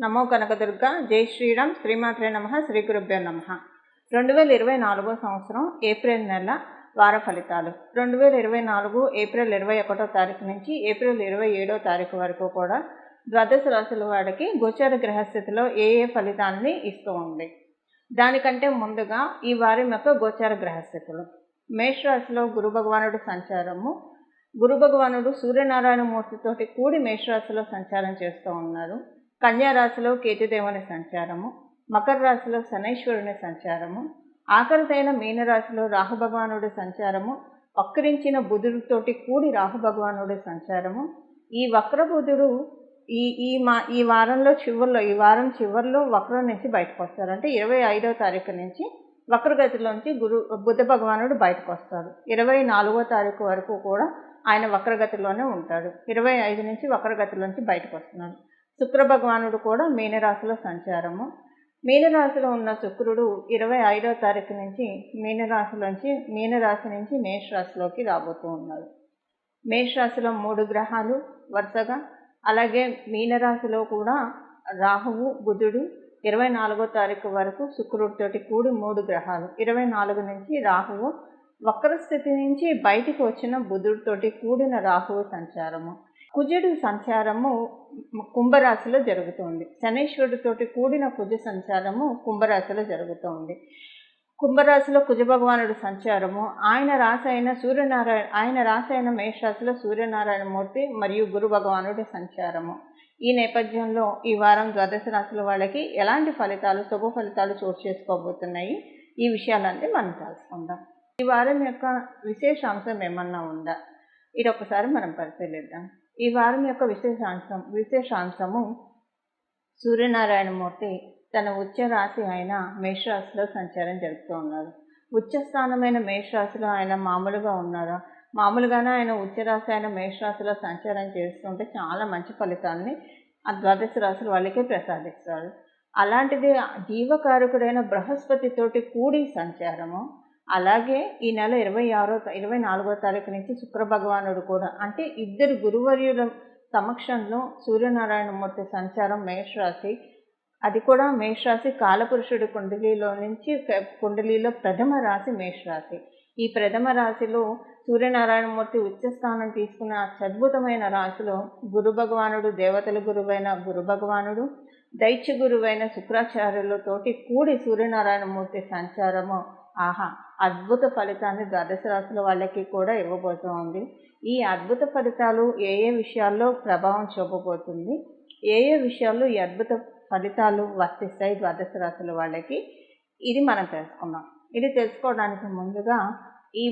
నమో కనకదుర్గ. జై శ్రీరామ్. శ్రీమాత్రే నమః. శ్రీ గురుభ్యో నమః. 2024 సంవత్సరం ఏప్రిల్ నెల వార ఫలితాలు. 2024 ఏప్రిల్ 21వ తారీఖు నుంచి ఏప్రిల్ 27వ తారీఖు వరకు కూడా ద్వాదశ రాశుల వాడికి గోచార గ్రహస్థితిలో ఏ ఫలితాన్ని ఇస్తూ ఉంది. దానికంటే ముందుగా ఈ వారం యొక్క గోచార గ్రహస్థితులు. మేషరాశిలో గురు భగవానుడు సంచారము. గురు భగవానుడు సూర్యనారాయణ మూర్తితోటి కూడి మేషరాశిలో సంచారం చేస్తూ ఉన్నారు. కన్యా రాశిలో కేతుదేవుని సంచారము, మకర రాశిలో శనైశ్వరుని సంచారము, ఆఖరిదైన మీనరాశిలో రాహు భగవానుడి సంచారము, వక్రించిన బుధుడితోటి కూడి రాహు భగవానుడి సంచారము. ఈ వక్ర బుధుడు ఈ వారం చివరిలో వక్రం నుంచి బయటకు వస్తారు. అంటే 25వ తారీఖు నుంచి వక్రగతిలోంచి బుధ భగవానుడు బయటకు వస్తాడు. 24వ తారీఖు వరకు కూడా ఆయన వక్రగతిలోనే ఉంటాడు. 25 నుంచి వక్రగతిలోంచి బయటకు వస్తున్నాడు. శుక్ర భగవానుడు కూడా మీనరాశిలో సంచారము. మీనరాశిలో ఉన్న శుక్రుడు 25వ తారీఖు నుంచి మీనరాశి నుంచి మేషరాశిలోకి రాబోతూ ఉన్నాడు. మేషరాశిలో 3 గ్రహాలు వరుసగా, అలాగే మీనరాశిలో కూడా రాహువు బుధుడు 24వ తారీఖు వరకు శుక్రుడితోటి కూడి 3 గ్రహాలు. 24 నుంచి రాహువు వక్రస్థితి నుంచి బయటికి వచ్చిన బుధుడితోటి కూడిన రాహువు సంచారము. కుజుడు సంచారము కుంభరాశిలో జరుగుతుంది. శనైశ్వరుడితోటి కూడిన కుజ సంచారము కుంభరాశిలో జరుగుతుంది. కుంభరాశిలో కుజ భగవానుడు సంచారము, ఆయన రాశి అయిన మేషరాశిలో సూర్యనారాయణ మూర్తి మరియు గురు భగవానుడి సంచారము. ఈ నేపథ్యంలో ఈ వారం ద్వాదశ రాశుల వాళ్ళకి ఎలాంటి ఫలితాలు, శుభ ఫలితాలు చోటు చేసుకోబోతున్నాయి, ఈ విషయాలన్నీ మనం తెలుసుకుందాం. ఈ వారం యొక్క విశేషాంశం ఏమన్నా ఉందా, ఇది ఒకసారి మనం పరిశీలిద్దాం. ఈ వారం యొక్క విశేషాంశము సూర్యనారాయణ మూర్తి తన ఉచ్చ రాశి అయిన మేషరాశిలో సంచారం జరుపుతూ ఉన్నారు. ఉచ్చ స్థానమైన మేషరాశిలో ఆయన మామూలుగానే ఆయన ఉచ్చ రాశి అయిన మేషరాశిలో సంచారం చేస్తుంటే చాలా మంచి ఫలితాలని ఆ ద్వాదశ రాశుల వాళ్ళకే ప్రసాదిస్తాడు. అలాంటిది జీవకారకుడైన బృహస్పతితోటి కూడి సంచారము. అలాగే ఈ నెల 24వ తారీఖు నుంచి శుక్ర భగవానుడు కూడా, అంటే ఇద్దరు గురువర్యుల సమక్షంలో సూర్యనారాయణ మూర్తి సంచారం మేషరాశి. అది కూడా మేషరాశి కాలపురుషుడి కుండలిలో ప్రథమ రాశి మేషరాశి. ఈ ప్రథమ రాశిలో సూర్యనారాయణ మూర్తి ఉచ్చస్థానం తీసుకున్న అద్భుతమైన రాశిలో గురు భగవానుడు, దేవతల గురువైన గురు భగవానుడు, దైత్య గురువైన శుక్రాచార్యులతోటి కూడి సూర్యనారాయణ మూర్తి సంచారము అద్భుత ఫలితాన్ని ద్వాదశ రాశుల వాళ్ళకి కూడా ఇవ్వబోతోంది. ఈ అద్భుత ఫలితాలు ఏ విషయాల్లో ప్రభావం చూపబోతుంది, ఏ విషయాల్లో ఈ అద్భుత ఫలితాలు వర్తిస్తాయి ద్వాదశ రాశుల వాళ్ళకి, ఇది మనం తెలుసుకున్నాం. ఇది తెలుసుకోవడానికి ముందుగా ఈ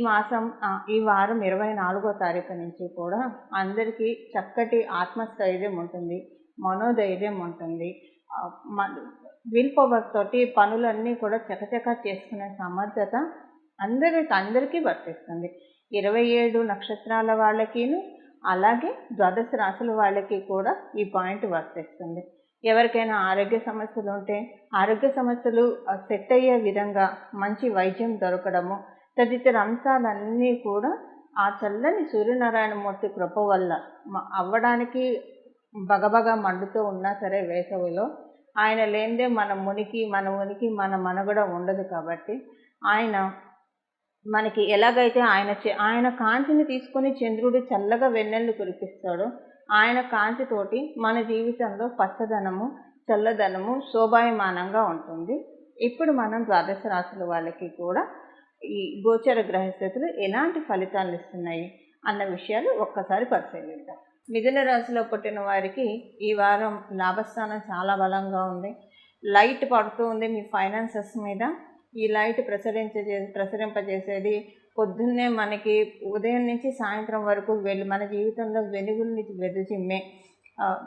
వారం 24వ తారీఖు నుంచి కూడా అందరికీ చక్కటి ఆత్మస్థైర్యం ఉంటుంది, మనోధైర్యం ఉంటుంది. విల్ పవర్ తోటి పనులన్నీ కూడా చకచకా చేసుకునే సమర్థత అందరికీ వర్తిస్తుంది. 27 నక్షత్రాల వాళ్ళకిను అలాగే ద్వాదశ రాశుల వాళ్ళకి కూడా ఈ పాయింట్ వర్తిస్తుంది. ఎవరికైనా ఆరోగ్య సమస్యలు ఉంటే ఆరోగ్య సమస్యలు సెట్ అయ్యే విధంగా మంచి వైద్యం దొరకడము, తదితర అంశాలన్నీ కూడా ఆ చల్లని సూర్యనారాయణ మూర్తి కృప వల్ల అవ్వడానికి బగబగ మండుతూ ఉన్నా సరే వేసవిలో ఆయన లేనిదే మన ఉనికి మన మనుగడ ఉండదు. కాబట్టి ఆయన మనకి ఎలాగైతే ఆయన కాంతిని తీసుకొని చంద్రుడు చల్లగా వెన్నెల్లు కురిపిస్తాడో, ఆయన కాంతితోటి మన జీవితంలో పచ్చదనము, చల్లదనము శోభాయమానంగా ఉంటుంది. ఇప్పుడు మనం ద్వాదశ రాశుల వాళ్ళకి కూడా ఈ గోచర గ్రహస్థితులు ఎలాంటి ఫలితాలు ఇస్తున్నాయి అన్న విషయాలు ఒక్కసారి పరిశీలిద్దాం. మిథున రాశిలో పుట్టిన వారికి ఈ వారం లాభస్థానం చాలా బలంగా ఉంది. లైట్ పడుతూ ఉంది మీ ఫైనాన్సెస్ మీద. ఈ లైట్ ప్రసరింపజేసేది పొద్దున్నే మనకి ఉదయం నుంచి సాయంత్రం వరకు మన జీవితంలో వెలుగుల్ని వెదజిమ్మే,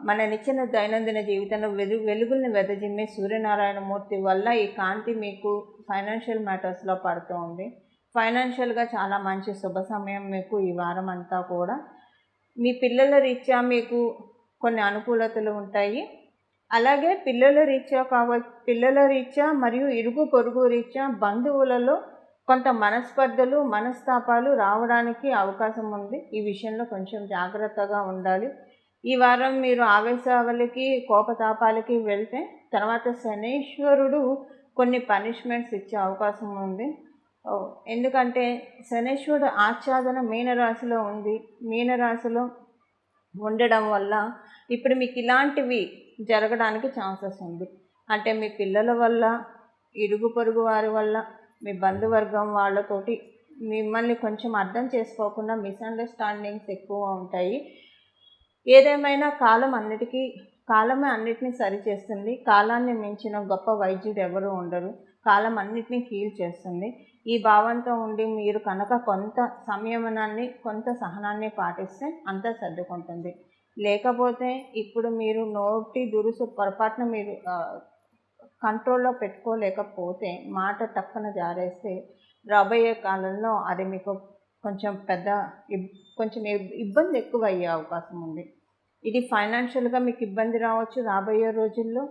మన నిత్య దైనందిన జీవితంలో వెలుగుల్ని వెదజిమ్మే సూర్యనారాయణ మూర్తి వల్ల ఈ కాంతి మీకు ఫైనాన్షియల్ మ్యాటర్స్లో పడుతూ ఉంది. ఫైనాన్షియల్గా చాలా మంచి శుభ సమయం మీకు ఈ వారం అంతా కూడా. మీ పిల్లల రీత్యా మీకు కొన్ని అనుకూలతలు ఉంటాయి. అలాగే పిల్లల రీత్యా మరియు ఇరుగు పొరుగు రీత్యా బంధువులలో కొంత మనస్తాపాలు రావడానికి అవకాశం ఉంది. ఈ విషయంలో కొంచెం జాగ్రత్తగా ఉండాలి. ఈ వారం మీరు ఆవేశాలకి కోపతాపాలకి వెళ్తే తర్వాత శనీశ్వరుడు కొన్ని పనిష్మెంట్స్ ఇచ్చే అవకాశం ఉంది. ఎందుకంటే శనీశ్వరుడు ఆచ్ఛాదన మీనరాశిలో ఉంది. మీనరాశిలో ఉండడం వల్ల ఇప్పుడు మీకు ఇలాంటివి జరగడానికి ఛాన్సెస్ ఉంది. అంటే మీ పిల్లల వల్ల, ఇరుగు పొరుగు వారి వల్ల, మీ బంధువర్గం వాళ్ళతోటి మిమ్మల్ని కొంచెం అర్థం చేసుకోకుండా మిస్అండర్స్టాండింగ్స్ ఎక్కువ ఉంటాయి. ఏదేమైనా కాలమే అన్నిటినీ సరిచేస్తుంది. కాలాన్ని మించిన గొప్ప వైద్యుడు ఎవరు ఉండరు. కాలం అన్నిటినీ హీల్ చేస్తుంది. ఈ భావంతో ఉండి మీరు కనుక కొంత సంయమనాన్ని, కొంత సహనాన్ని పాటిస్తే అంతా సర్దుకుంటుంది. లేకపోతే ఇప్పుడు మీరు నోటి దురుసు పొరపాటున మీరు కంట్రోల్లో పెట్టుకోలేకపోతే, మాట టక్కున జారేస్తే రాబోయే కాలంలో అది మీకు కొంచెం ఇబ్బంది ఎక్కువ అయ్యే అవకాశం ఉంది. ఇది ఫైనాన్షియల్గా మీకు ఇబ్బంది రావచ్చు రాబోయే రోజుల్లో,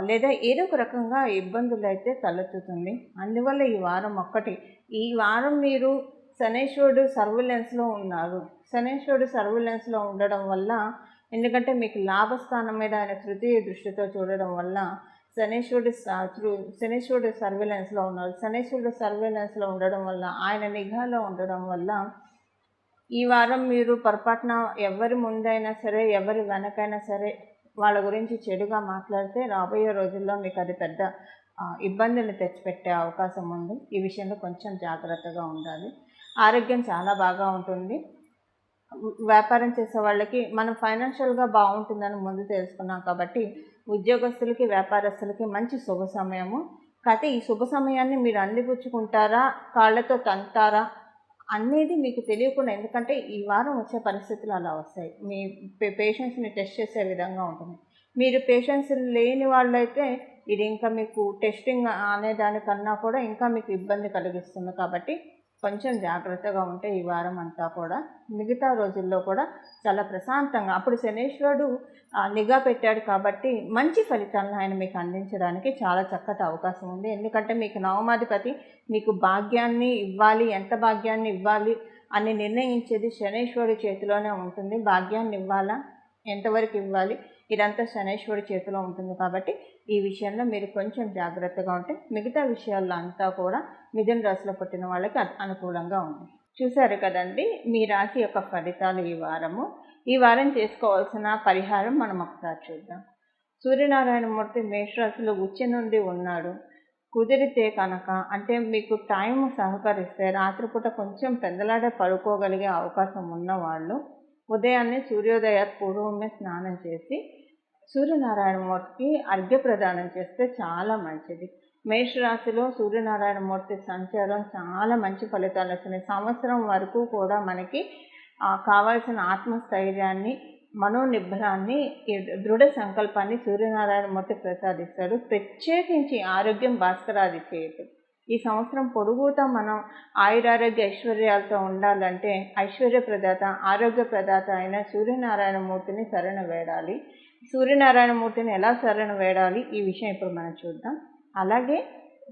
లేదా ఏదో ఒక రకంగా ఇబ్బందులు అయితే తలెత్తుతుంది. అందువల్ల ఈ వారం మీరు శనీశ్వరుడు సర్విలెన్స్లో ఉన్నారు. శనీశ్వరుడు సర్విలెన్స్లో ఉండడం వల్ల, ఎందుకంటే మీకు లాభస్థానం మీద ఆయన తృతీయ దృష్టితో చూడడం వల్ల శనీశ్వరుడు సర్విలెన్స్లో ఉన్నారు. శనీశ్వరుడు సర్విలెన్స్లో ఉండడం వల్ల, ఆయన నిఘాలో ఉండడం వల్ల ఈ వారం మీరు పొరపాటున ఎవరి ముందైనా సరే, ఎవరి వెనకైనా సరే వాళ్ళ గురించి చెడుగా మాట్లాడితే రాబోయే రోజుల్లో మీకు అది పెద్ద ఇబ్బందిని తెచ్చిపెట్టే అవకాశం ఉంది. ఈ విషయంలో కొంచెం జాగ్రత్తగా ఉండాలి. ఆరోగ్యం చాలా బాగా ఉంటుంది. వ్యాపారం చేసే వాళ్ళకి మనం ఫైనాన్షియల్గా బాగుంటుందని ముందు తెలుసుకున్నాం కాబట్టి ఉద్యోగస్తులకి, వ్యాపారస్తులకి మంచి శుభ సమయము. కాకపోతే ఈ శుభ సమయాన్ని మీరు అందిపుచ్చుకుంటారా, కాళ్ళతో తంతారా అనేది మీకు తెలియకుండా, ఎందుకంటే ఈ వారం వచ్చే పరిస్థితులు అలా వస్తాయి. మీ పేషెన్స్ని టెస్ట్ చేసే విధంగా ఉంటుంది. మీరు పేషెన్స్ లేని వాళ్ళైతే ఇది ఇంకా మీకు టెస్టింగ్ అనే దానికన్నా కూడా ఇంకా మీకు ఇబ్బంది కలిగిస్తుంది. కాబట్టి కొంచెం జాగ్రత్తగా ఉంటే ఈ వారం అంతా కూడా, మిగతా రోజుల్లో కూడా చాలా ప్రశాంతంగా, అప్పుడు శనీశ్వరుడు నిఘా పెట్టాడు కాబట్టి మంచి ఫలితాలను ఆయన మీకు అందించడానికి చాలా చక్కటి అవకాశం ఉంది. ఎందుకంటే మీకు నవమాధిపతి మీకు భాగ్యాన్ని ఇవ్వాలి, ఎంత భాగ్యాన్ని ఇవ్వాలి అని నిర్ణయించేది శనీశ్వరుడి చేతిలోనే ఉంటుంది. భాగ్యాన్ని ఇవ్వాలా, ఎంతవరకు ఇవ్వాలి, ఇదంతా శనీశ్వరుడి చేతిలో ఉంటుంది. కాబట్టి ఈ విషయంలో మీరు కొంచెం జాగ్రత్తగా ఉంటే మిగతా విషయాల్లో అంతా కూడా మిథున రాశిలో పుట్టిన వాళ్ళకి అనుకూలంగా ఉంది. చూశారు కదండి మీ రాశి యొక్క ఫలితాలు ఈ వారం చేసుకోవాల్సిన పరిహారం మనం ఒకసారి చూద్దాం. సూర్యనారాయణమూర్తి మేషరాశిలో ఉచ్చ నుండి ఉన్నాడు. కుదిరితే కనుక, అంటే మీకు టైం సహకరిస్తే రాత్రిపూట కొంచెం పెందలాడే పడుకోగలిగే అవకాశం ఉన్నవాళ్ళు ఉదయాన్నే సూర్యోదయ పూర్వమే స్నానం చేసి సూర్యనారాయణమూర్తికి అర్ఘ్యప్రదానం చేస్తే చాలా మంచిది. మేషరాశిలో సూర్యనారాయణమూర్తి సంచారం చాలా మంచి ఫలితాలు వస్తున్నాయి. సంవత్సరం వరకు కూడా మనకి కావాల్సిన ఆత్మస్థైర్యాన్ని, మనోనిబ్బరాన్ని, దృఢ సంకల్పాన్ని సూర్యనారాయణమూర్తి ప్రసాదిస్తాడు. ప్రత్యేకించి ఆరోగ్యం భాస్కరాది చేయుట. ఈ సంవత్సరం పొడుగుతా మనం ఆయురారోగ్య ఐశ్వర్యాలతో ఉండాలంటే ఐశ్వర్య ప్రదాత, ఆరోగ్య ప్రదాత అయిన సూర్యనారాయణమూర్తిని శరణ వేడాలి. సూర్యనారాయణమూర్తిని ఎలా శరణ వేడాలి ఈ విషయం ఇప్పుడు మనం చూద్దాం. అలాగే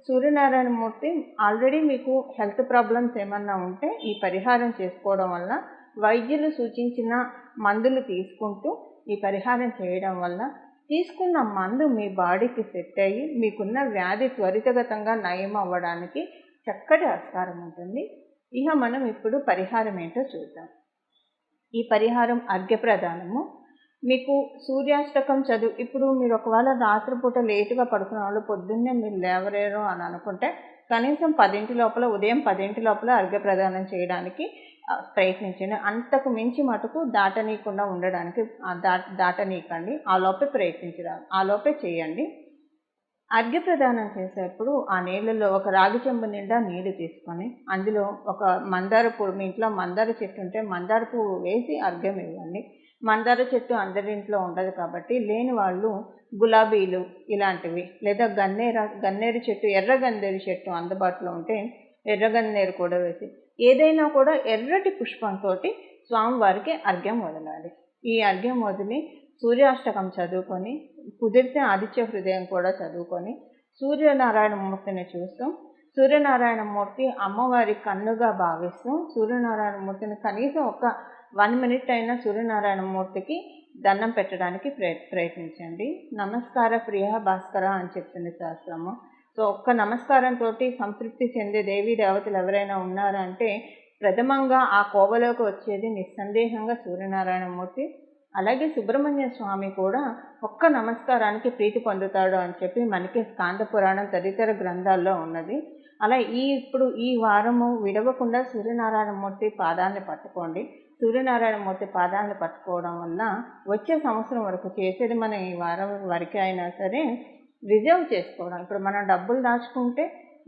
సూర్యనారాయణమూర్తి ఆల్రెడీ మీకు హెల్త్ ప్రాబ్లమ్స్ ఏమన్నా ఉంటే ఈ పరిహారం చేసుకోవడం వల్ల, వైద్యులు సూచించిన మందులు తీసుకుంటూ ఈ పరిహారం చేయడం వల్ల తీసుకున్న మందు మీ బాడీకి సెట్ అయ్యి మీకున్న వ్యాధి త్వరితగతంగా నయం అవ్వడానికి చక్కటి ఆస్కారం ఉంటుంది. ఇక మనం ఇప్పుడు పరిహారం ఏంటో చూద్దాం. ఈ పరిహారం అర్ఘ్యప్రదానము. మీకు సూర్యాష్టకం ఇప్పుడు మీరు ఒకవేళ రాత్రిపూట లేటుగా పడుకున్న వాళ్ళు పొద్దున్నే మీరు లేవలేరు అని అనుకుంటే కనీసం ఉదయం 10 లోపల అర్ఘ్యప్రదానం చేయడానికి ప్రయత్నించండి. అంతకు మించి మటుకు దాటనీయకుండా ఉండడానికి దాటనీయకండి. ఆ లోపే చేయండి. అర్ఘ్యప్రదానం చేసేప్పుడు ఆ నీళ్ళలో ఒక రాగి చెంబు నిండా నీళ్లు తీసుకొని అందులో ఒక మందార పువ్వు, మీ ఇంట్లో మందార చెట్టు ఉంటే మందార పువ్వు వేసి అర్ఘ్యం ఇవ్వండి. మందార చెట్టు అందరింట్లో ఉండదు కాబట్టి లేని వాళ్ళు గులాబీలు ఇలాంటివి, లేదా గన్నేరు చెట్టు, ఎర్ర గన్నేరు చెట్టు అందుబాటులో ఉంటే ఎర్ర గన్నేరు కూడా వేసి, ఏదైనా కూడా ఎర్రటి పుష్పంతో స్వామివారికి అర్ఘ్యం వదలాలి. ఈ అర్ఘ్యం వదిలి సూర్యాష్టకం చదువుకొని, కుదిరితే ఆదిత్య హృదయం కూడా చదువుకొని సూర్యనారాయణమూర్తిని చూస్తూ, సూర్యనారాయణమూర్తి అమ్మవారి కన్నుగా భావిస్తూ సూర్యనారాయణమూర్తిని కనీసం ఒక 1 minute అయినా సూర్యనారాయణమూర్తికి దండం పెట్టడానికి ప్రయత్నించండి. నమస్కార ప్రియ భాస్కర అని చెప్తుంది శాస్త్రము. సో ఒక్క నమస్కారంతో సంతృప్తి చెందే దేవీ దేవతలు ఎవరైనా ఉన్నారంటే ప్రథమంగా ఆ కోవలోకి వచ్చేది నిస్సందేహంగా సూర్యనారాయణమూర్తి. అలాగే సుబ్రహ్మణ్య స్వామి కూడా ఒక్క నమస్కారానికి ప్రీతి పొందుతాడు అని చెప్పి మనకి స్కాంద పురాణం తదితర గ్రంథాల్లో ఉన్నది. అలా ఇప్పుడు ఈ వారము విడవకుండా సూర్యనారాయణమూర్తి పాదాన్ని పట్టుకోండి. సూర్యనారాయణమూర్తి పాదాన్ని పట్టుకోవడం వల్ల వచ్చే సంవత్సరం వరకు చేసేది మనం ఈ వారం వరకు అయినా సరే రిజర్వ్ చేసుకోవడం. ఇప్పుడు మనం డబ్బులు దాచుకుంటే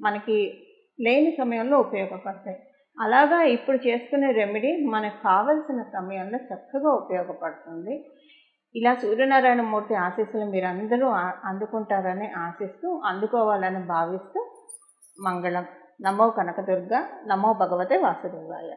మనకి లేని సమయంలో ఉపయోగపడతాయి. అలాగా ఇప్పుడు చేసుకునే రెమెడీ మనకు కావలసిన సమయంలో చక్కగా ఉపయోగపడుతుంది. ఇలా సూర్యనారాయణమూర్తి ఆశీస్సులు మీరందరూ అందుకుంటారని ఆశిస్తూ, అందుకోవాలని భావిస్తూ మంగళం. నమో కనకదుర్గ, నమో భగవతే వాసుదేవాయ.